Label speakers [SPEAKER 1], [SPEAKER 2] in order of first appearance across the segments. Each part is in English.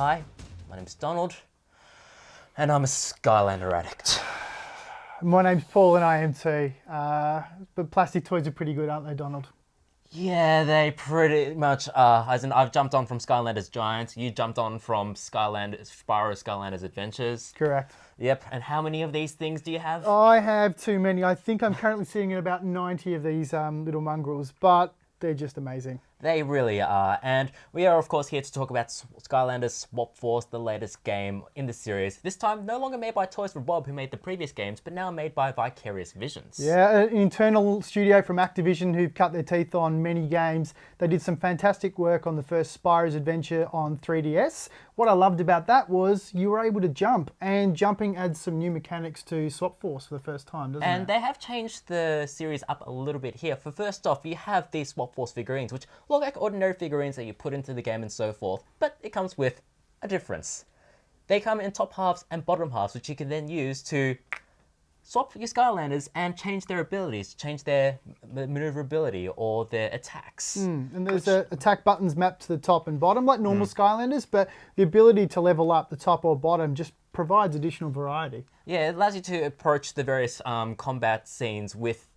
[SPEAKER 1] Hi, my name's Donald, and I'm a Skylander addict.
[SPEAKER 2] My name's Paul and I am too. But plastic toys are pretty good, aren't they, Donald?
[SPEAKER 1] Yeah, they pretty much are. As in, I've jumped on from Skylanders Giants, you jumped on from Skylanders Adventures.
[SPEAKER 2] Correct.
[SPEAKER 1] Yep, and how many of these things do you have?
[SPEAKER 2] I have too many. I think I'm currently sitting at about 90 of these little mongrels, but they're just amazing.
[SPEAKER 1] They really are, and we are of course here to talk about Skylanders Swap Force, the latest game in the series. This time no longer made by Toys for Bob, who made the previous games, but now made by Vicarious Visions.
[SPEAKER 2] Yeah, an internal studio from Activision who've cut their teeth on many games. They did some fantastic work on the first Spyro's Adventure on 3DS. What I loved about that was you were able to jump, and jumping adds some new mechanics to Swap Force for the first time, doesn't it?
[SPEAKER 1] And they have changed the series up a little bit here. For first off, you have these Swap Force figurines, which look like ordinary figurines that you put into the game and so forth, but it comes with a difference. They come in top halves and bottom halves, which you can then use to swap your Skylanders and change their abilities, change their maneuverability or their attacks.
[SPEAKER 2] And there's attack buttons mapped to the top and bottom like normal Skylanders, but the ability to level up the top or bottom just provides additional variety.
[SPEAKER 1] Yeah, it allows you to approach the various combat scenes with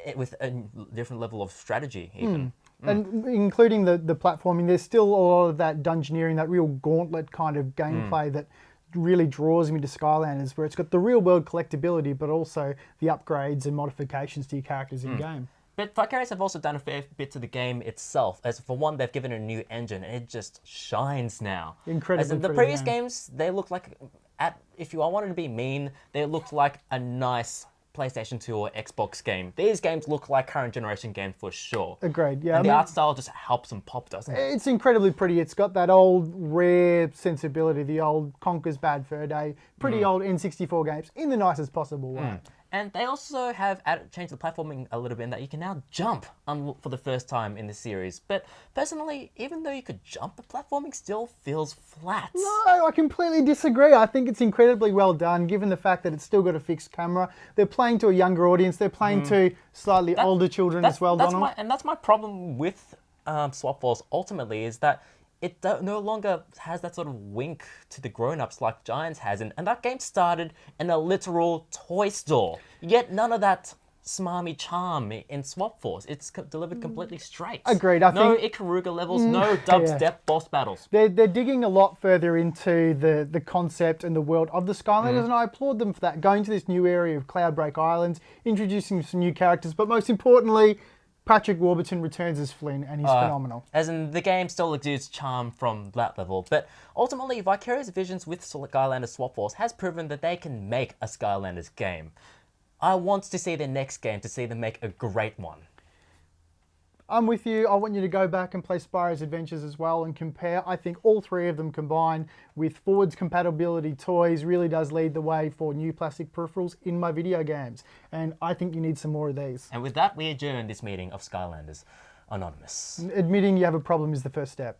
[SPEAKER 1] a different level of strategy even.
[SPEAKER 2] And including the platforming, there's still a lot of that dungeoneering, that real gauntlet kind of gameplay that really draws me to Skylanders, where it's got the real world collectability, but also the upgrades and modifications to your characters in game.
[SPEAKER 1] But Vicarious have also done a fair bit to the game itself. As for one, they've given it a new engine, and it just shines now.
[SPEAKER 2] Incredibly
[SPEAKER 1] As in the
[SPEAKER 2] pretty,
[SPEAKER 1] previous
[SPEAKER 2] yeah.
[SPEAKER 1] games, they looked like, if I wanted to be mean, they looked like a nice PlayStation 2 or Xbox game. These games look like current generation games for sure.
[SPEAKER 2] Agreed, yeah.
[SPEAKER 1] And the art style just helps them pop, doesn't it?
[SPEAKER 2] It's incredibly pretty. It's got that old rare sensibility, the old Conker's Bad Fur Day, pretty old N64 games in the nicest possible way.
[SPEAKER 1] And they also have changed the platforming a little bit in that you can now jump for the first time in the series. But personally, even though you could jump, the platforming still feels flat.
[SPEAKER 2] No, I completely disagree. I think it's incredibly well done, given the fact that it's still got a fixed camera. They're playing to a younger audience. They're playing to slightly older children as well, Donald.
[SPEAKER 1] That's my problem with Swap Force ultimately, is that it no longer has that sort of wink to the grown-ups like Giants has. And that game started in a literal toy store. Yet none of that smarmy charm in Swap Force. It's delivered completely straight.
[SPEAKER 2] Agreed.
[SPEAKER 1] No Ikaruga levels, no dubstep boss battles.
[SPEAKER 2] They're digging a lot further into the concept and the world of the Skylanders, and I applaud them for that. Going to this new area of Cloudbreak Islands, introducing some new characters, but most importantly, Patrick Warburton returns as Flynn, and he's phenomenal.
[SPEAKER 1] As in, the game still exudes charm from that level, but ultimately, Vicarious Visions with Skylanders Swap Force has proven that they can make a Skylanders game. I want to see their next game, to see them make a great one.
[SPEAKER 2] I'm with you. I want you to go back and play Spyro's Adventures as well and compare. I think all three of them combined with forwards compatibility toys really does lead the way for new plastic peripherals in my video games. And I think you need some more of these.
[SPEAKER 1] And with that, we adjourn this meeting of Skylanders Anonymous.
[SPEAKER 2] Admitting you have a problem is the first step.